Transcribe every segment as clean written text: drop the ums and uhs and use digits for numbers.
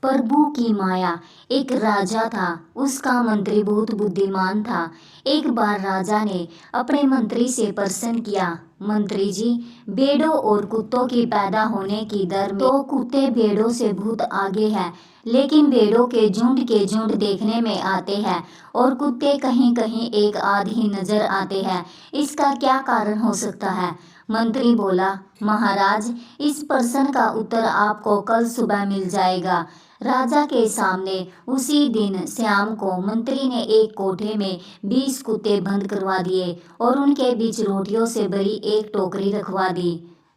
प्रभु की माया। एक राजा था, उसका मंत्री बहुत बुद्धिमान था। एक बार राजा ने अपने मंत्री से प्रश्न किया, मंत्री जी, भेड़ों और कुत्तों की पैदा होने की दर में तो कुत्ते भेड़ों से बहुत आगे हैं, लेकिन भेड़ों के झुंड देखने में आते हैं और कुत्ते कहीं कहीं एक आध ही नजर आते हैं। इसका क्या कारण हो सकता है? मंत्री बोला, महाराज, इस प्रश्न का उत्तर आपको कल सुबह मिल जाएगा। राजा के सामने उसी दिन शाम को मंत्री ने एक कोठे में 20 कुत्ते बंद करवा दिए और उनके बीच रोटियों से भरी एक टोकरी रखवा दी।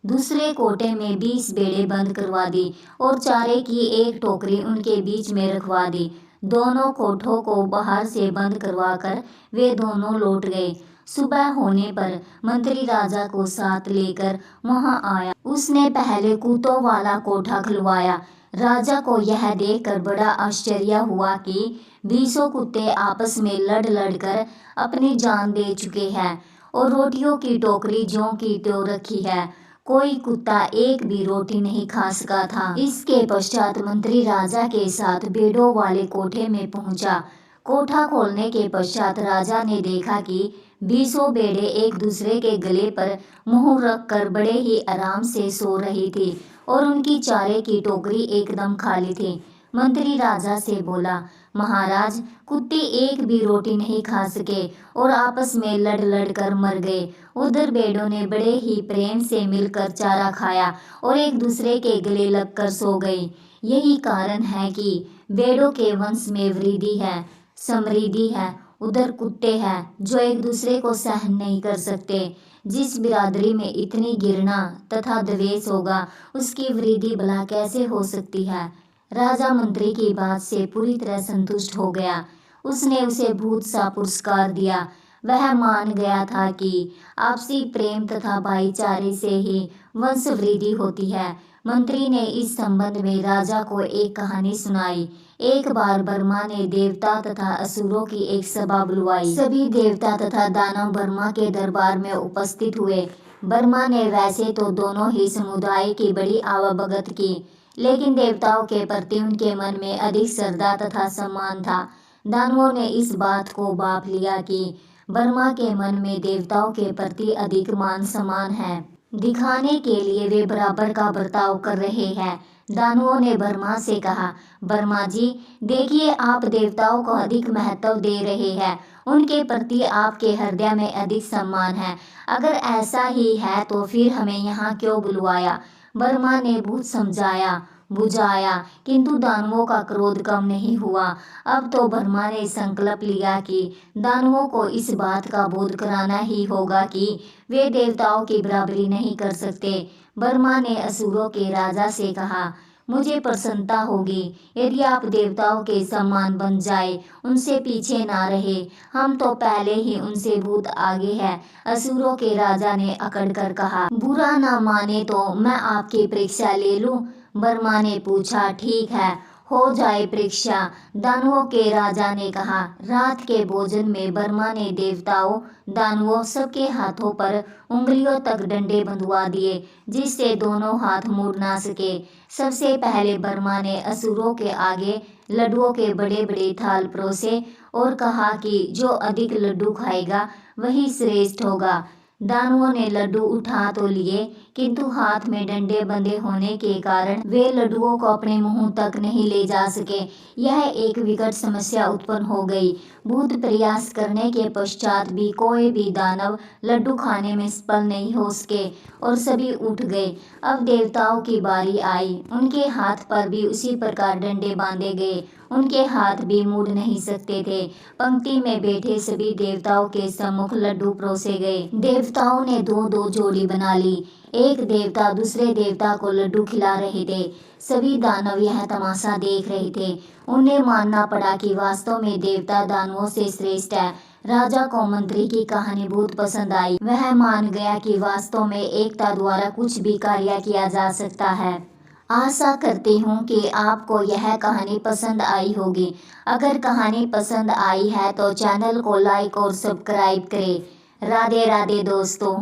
दूसरे कोठे में 20 भेड़ें बंद करवा दी और चारे की एक टोकरी उनके बीच में रखवा दी। दोनों कोठों को बाहर से बंद करवाकर वे दोनों लौट गए। सुबह होने पर मंत्री राजा को साथ लेकर वहां आया। उसने पहले कुत्तों वाला कोठा खुलवाया। राजा को यह देखकर बड़ा आश्चर्य हुआ कि 20 कुत्ते आपस में लड़ लड़कर अपनी जान दे चुके हैं और रोटियों की टोकरी ज्यों की त्यों रखी है। कोई कुत्ता एक भी रोटी नहीं खा सका था। इसके पश्चात मंत्री राजा के साथ भेड़ों वाले कोठे में पहुंचा। कोठा खोलने के पश्चात राजा ने देखा कि 20 भेड़ें एक दूसरे के गले पर मुंह रखकर बड़े ही आराम से सो रही थी और उनकी चारे की टोकरी एकदम खाली थी। मंत्री राजा से बोला, महाराज, कुत्ते एक भी रोटी नहीं खा सके और आपस में लड़ लड़ कर मर गए। उधर भेड़ों ने बड़े ही प्रेम से मिलकर चारा खाया और एक दूसरे के गले लगकर सो गई। यही कारण है कि भेड़ों के वंश में वृद्धि है, समृद्धि है। उधर कुत्ते हैं जो एक दूसरे को सहन नहीं कर सकते। जिस बिरादरी में इतनी घृणा तथा द्वेष होगा, उसकी वृद्धि भला कैसे हो सकती है? राजा मंत्री की बात से पूरी तरह संतुष्ट हो गया। उसने उसे बहुत सा पुरस्कार दिया। वह मान गया था कि आपसी प्रेम तथा भाईचारे से ही वंश वृद्धि होती है। मंत्री ने इस संबंध में राजा को एक कहानी सुनाई। एक बार ब्रह्मा ने देवता तथा असुरों की एक सभा बुलवाई। सभी देवता तथा दानव ब्रह्मा के दरबार में उपस्थित हुए। ब्रह्मा ने वैसे तो दोनों ही समुदाय की बड़ी आवभगत की, लेकिन देवताओं के प्रति उनके मन में अधिक श्रद्धा तथा सम्मान था। दानवों ने इस बात को भांप लिया कि ब्रह्मा के मन में देवताओं के प्रति अधिक मान सम्मान है। दिखाने के लिए वे बराबर का बर्ताव कर रहे हैं। दानवों ने ब्रह्मा से कहा, ब्रह्मा जी, देखिए, आप देवताओं को अधिक महत्व दे रहे हैं। उनके प्रति आपके हृदय में अधिक सम्मान है। अगर ऐसा ही है तो फिर हमें यहाँ क्यों बुलवाया? ब्रह्मा ने बहुत समझाया बुझाया, किंतु दानवों का क्रोध कम नहीं हुआ। अब तो ब्रह्मा ने संकल्प लिया कि दानवों को इस बात का बोध कराना ही होगा कि वे देवताओं की बराबरी नहीं कर सकते। ब्रह्मा ने असुरों के राजा से कहा, मुझे प्रसन्नता होगी यदि आप देवताओं के समान बन जाए, उनसे पीछे ना रहे। हम तो पहले ही उनसे बहुत आगे हैं। असुरों के राजा ने अकड़ कर कहा, बुरा ना माने तो मैं आपकी परीक्षा ले लूं? ब्रह्मा ने पूछा, ठीक है, हो जाए परीक्षा। दानवों के राजा ने कहा। रात के भोजन में ब्रह्मा ने देवताओं, दानवों सबके हाथों पर उंगलियों तक डंडे बंधवा दिए, जिससे दोनों हाथ मुड़ ना सके। सबसे पहले ब्रह्मा ने असुरों के आगे लड्डुओं के बड़े बड़े थाल परोसे और कहा कि जो अधिक लड्डू खाएगा वही श्रेष्ठ होगा। दानवों ने लड्डू उठा तो लिए, किंतु हाथ में डंडे बंधे होने के कारण वे लड्डुओं को अपने मुंह तक नहीं ले जा सके। यह एक विकट समस्या उत्पन्न हो गई। बहुत प्रयास करने के पश्चात भी कोई भी दानव लड्डू खाने में सफल नहीं हो सके और सभी उठ गए। अब देवताओं की बारी आई। उनके हाथ पर भी उसी प्रकार डंडे बांधे गए। उनके हाथ भी मुड़ नहीं सकते थे। पंक्ति में बैठे सभी देवताओं के सम्मुख लड्डू परोसे गए। देवताओं ने दो दो जोड़ी बना ली। एक देवता दूसरे देवता को लड्डू खिला रहे थे। सभी दानव यह तमाशा देख रहे थे। उन्हें मानना पड़ा कि वास्तव में देवता दानवों से श्रेष्ठ है। राजा को मंत्री की कहानी बहुत पसंद आई। वह मान गया कि वास्तव में एकता द्वारा कुछ भी कार्य किया जा सकता है। आशा करती हूँ कि आपको यह कहानी पसंद आई होगी। अगर कहानी पसंद आई है तो चैनल को लाइक और सब्सक्राइब करें। राधे राधे दोस्तों।